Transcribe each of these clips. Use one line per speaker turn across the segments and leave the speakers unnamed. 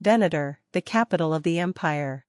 Venator, the capital of the empire.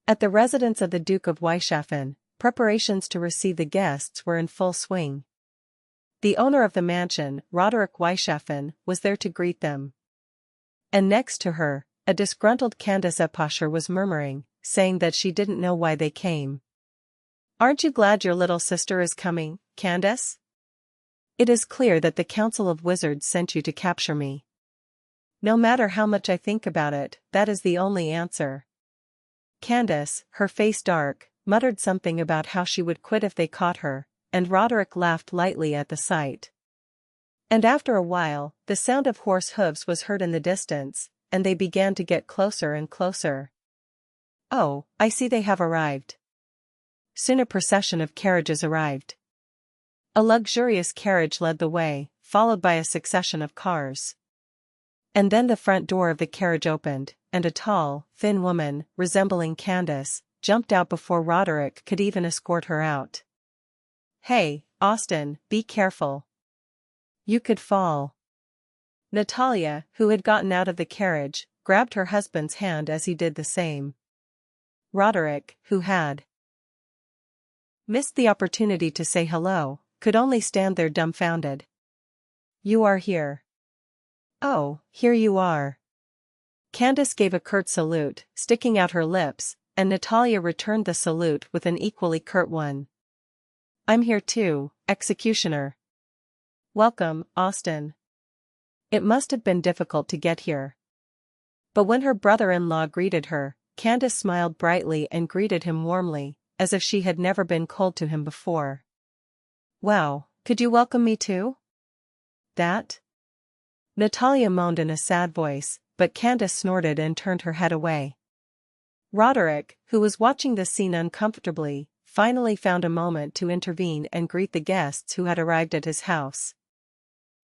At the residence of the Duke of Weishaffen, preparations to receive the guests were in full swing. The owner of the mansion, Roderick Weishaffen, was there to greet them. And next to her, a disgruntled Candace Epasher was murmuring, saying that she didn't know why they came. "Aren't you glad your little sister is coming, Candace? It is clear that the Council of Wizards sent you to capture me. No matter how much I think about it, that is the only answer." Candace, her face dark, muttered something about how she would quit if they caught her, and Roderick laughed lightly at the sight. And after a while, the sound of horse hooves was heard in the distance, and they began to get closer and closer. "Oh, I see they have arrived." Soon a procession of carriages arrived. A luxurious carriage led the way, followed by a succession of cars. And then the front door of the carriage opened, and a tall, thin woman, resembling Candace, jumped out before Roderick could even escort her out. "Hey, Austin, be careful. You could fall." Natalia, who had gotten out of the carriage, grabbed her husband's hand as he did the same. Roderick, who had missed the opportunity to say hello, could only stand there dumbfounded. "You are here." "Oh, here you are." Candace gave a curt salute, sticking out her lips, and Natalia returned the salute with an equally curt one. "I'm here too, executioner." "Welcome, Austin. It must have been difficult to get here." But when her brother-in-law greeted her, Candace smiled brightly and greeted him warmly, as if she had never been cold to him before. "Wow, could you welcome me too?" "That?" Natalia moaned in a sad voice, but Candace snorted and turned her head away. Roderick, who was watching the scene uncomfortably, finally found a moment to intervene and greet the guests who had arrived at his house.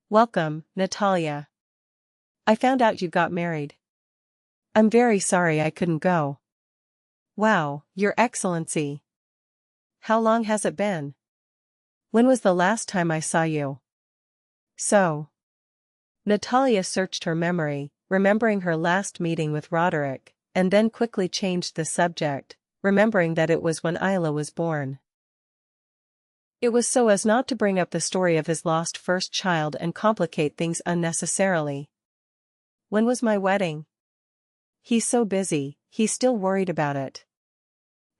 "Welcome, Natalia. I found out you got married. I'm very sorry I couldn't go." "Wow, Your Excellency. How long has it been? When was the last time I saw you?" "So." Natalia searched her memory, remembering her last meeting with Roderick, and then quickly changed the subject, remembering that it was when Isla was born. It was so as not to bring up the story of his lost first child and complicate things unnecessarily. "When was my wedding?" "He's so busy, he's still worried about it."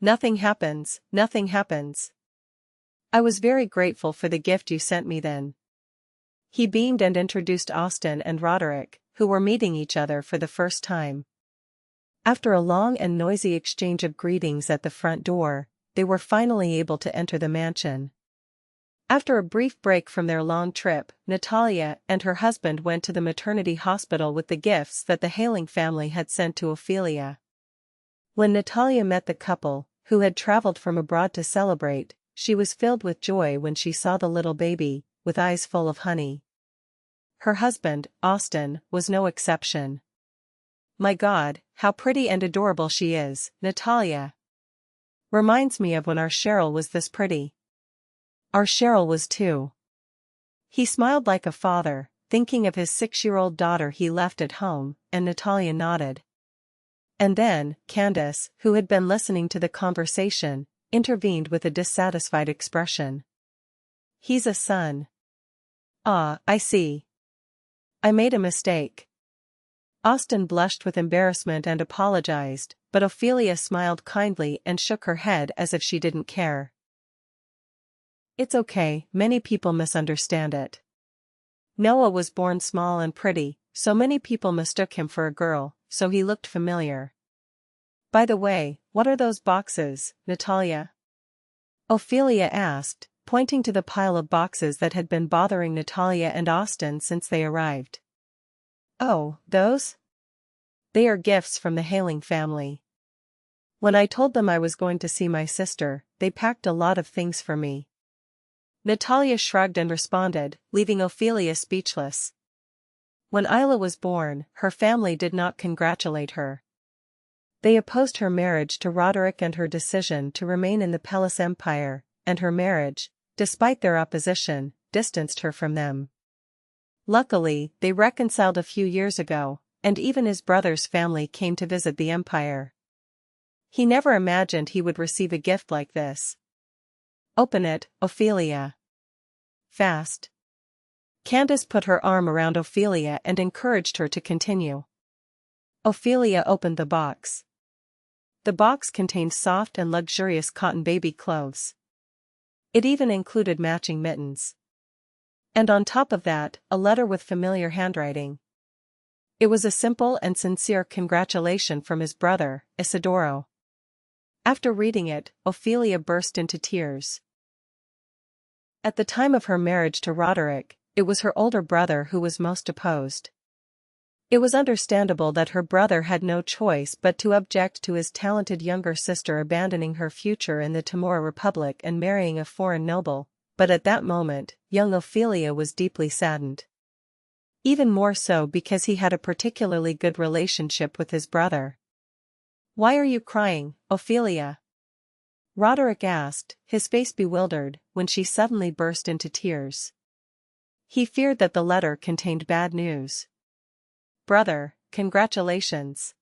Nothing happens. "I was very grateful for the gift you sent me then." He beamed and introduced Austin and Roderick, who were meeting each other for the first time. After a long and noisy exchange of greetings at the front door, they were finally able to enter the mansion. After a brief break from their long trip, Natalia and her husband went to the maternity hospital with the gifts that the Hailing family had sent to Ophelia. When Natalia met the couple, who had traveled from abroad to celebrate, she was filled with joy when she saw the little baby, with eyes full of honey. Her husband, Austin, was no exception. "My God, how pretty and adorable she is, Natalia. Reminds me of when our Cheryl was this pretty." "Our Cheryl was too." He smiled like a father, thinking of his 6-year-old daughter he left at home, and Natalia nodded. And then, Candace, who had been listening to the conversation, intervened with a dissatisfied expression. "He's a son." "Ah, I see. I made a mistake." Austin blushed with embarrassment and apologized, but Ophelia smiled kindly and shook her head as if she didn't care. "It's okay, many people misunderstand it. Noah was born small and pretty, so many people mistook him for a girl, so he looked familiar." "By the way, what are those boxes, Natalia?" Ophelia asked, pointing to the pile of boxes that had been bothering Natalia and Austin since they arrived. "Oh, those? They are gifts from the Hailing family. When I told them I was going to see my sister, they packed a lot of things for me." Natalia shrugged and responded, leaving Ophelia speechless. When Isla was born, her family did not congratulate her. They opposed her marriage to Roderick and her decision to remain in the Pelis Empire, and her marriage, despite their opposition, distanced her from them. Luckily, they reconciled a few years ago, and even his brother's family came to visit the Empire. He never imagined he would receive a gift like this. Open it, Ophelia. Fast. Candace put her arm around Ophelia and encouraged her to continue. Ophelia opened the box. The box contained soft and luxurious cotton baby clothes. It even included matching mittens. And on top of that, a letter with familiar handwriting. It was a simple and sincere congratulation from his brother, Isidoro. After reading it, Ophelia burst into tears. At the time of her marriage to Roderick, it was her older brother who was most opposed. It was understandable that her brother had no choice but to object to his talented younger sister abandoning her future in the Timor Republic and marrying a foreign noble, but at that moment, young Ophelia was deeply saddened. Even more so because he had a particularly good relationship with his brother. "Why are you crying, Ophelia?" Roderick asked, his face bewildered, when she suddenly burst into tears. He feared that the letter contained bad news. "Brother, congratulations!"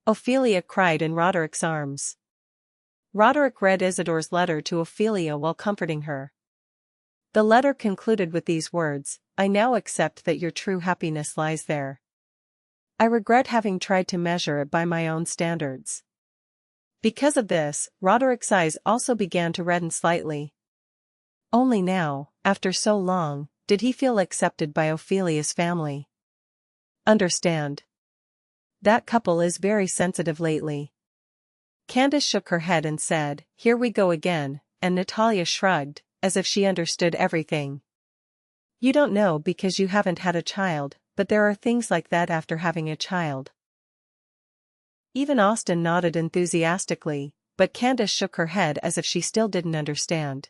Ophelia cried in Roderick's arms. Roderick read Isidore's letter to Ophelia while comforting her. The letter concluded with these words, "I now accept that your true happiness lies there. I regret having tried to measure it by my own standards." Because of this, Roderick's eyes also began to redden slightly. Only now, after so long, did he feel accepted by Ophelia's family. Understand. That couple is very sensitive lately. Candace shook her head and said, "Here we go again," and Natalia shrugged, as if she understood everything. "You don't know because you haven't had a child, but there are things like that after having a child." Even Austin nodded enthusiastically, but Candace shook her head as if she still didn't understand.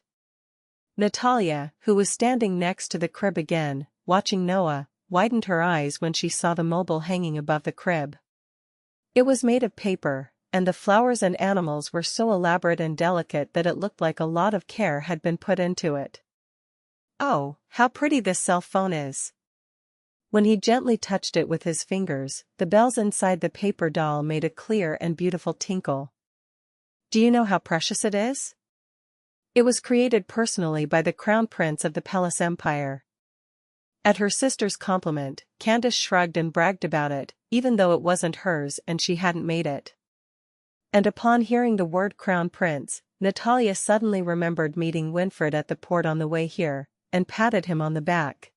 Natalia, who was standing next to the crib again, watching Noah, widened her eyes when she saw the mobile hanging above the crib. It was made of paper, and the flowers and animals were so elaborate and delicate that it looked like a lot of care had been put into it. "Oh, how pretty this cell phone is." When he gently touched it with his fingers, the bells inside the paper doll made a clear and beautiful tinkle. "Do you know how precious it is? It was created personally by the Crown Prince of the Palace Empire." At her sister's compliment, Candace shrugged and bragged about it, even though it wasn't hers and she hadn't made it. And upon hearing the word Crown Prince, Natalia suddenly remembered meeting Winfred at the port on the way here, and patted him on the back.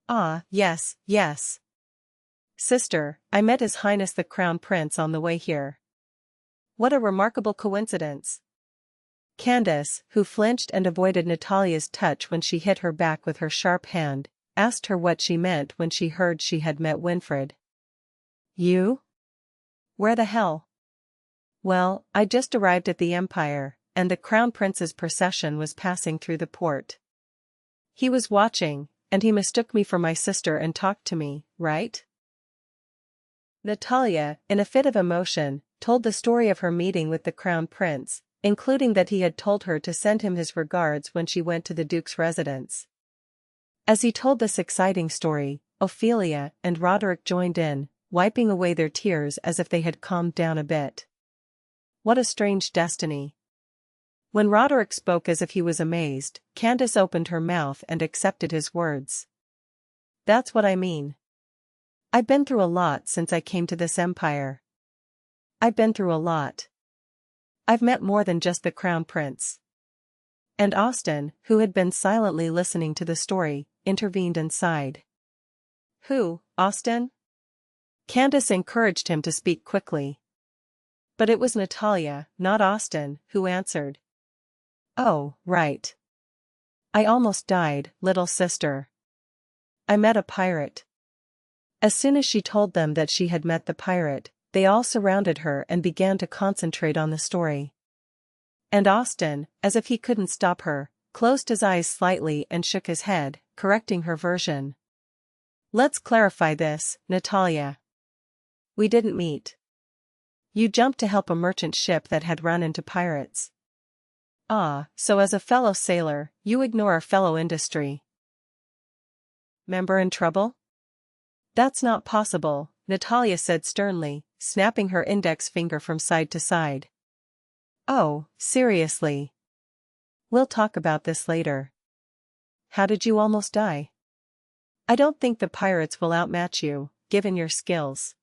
"Ah, yes, yes. Sister, I met His Highness the Crown Prince on the way here." "What a remarkable coincidence." Candace, who flinched and avoided Natalia's touch when she hit her back with her sharp hand, asked her what she meant when she heard she had met Winfred. "You? Where the hell?" "Well, I just arrived at the Empire, and the Crown Prince's procession was passing through the port. He was watching, and he mistook me for my sister and talked to me, right?" Natalia, in a fit of emotion, told the story of her meeting with the Crown Prince, including that he had told her to send him his regards when she went to the Duke's residence. As he told this exciting story, Ophelia and Roderick joined in, wiping away their tears as if they had calmed down a bit. What a strange destiny. When Roderick spoke as if he was amazed, Candace opened her mouth and accepted his words. "That's what I mean. I've been through a lot since I came to this empire. I've been through a lot. I've met more than just the Crown Prince." And Austin, who had been silently listening to the story, intervened and sighed. "Who, Austin?" Candace encouraged him to speak quickly. But it was Natalia, not Austin, who answered. "Oh, right. I almost died, little sister. I met a pirate." As soon as she told them that she had met the pirate, they all surrounded her and began to concentrate on the story. And Austin, as if he couldn't stop her, closed his eyes slightly and shook his head, correcting her version. "Let's clarify this, Natalia. We didn't meet. You jumped to help a merchant ship that had run into pirates. Ah, so as a fellow sailor, you ignore a fellow industry member in trouble? That's not possible, Natalia said sternly, snapping her index finger from side to side. Oh, seriously. We'll talk about this later. How did you almost die? I don't think the pirates will outmatch you, given your skills.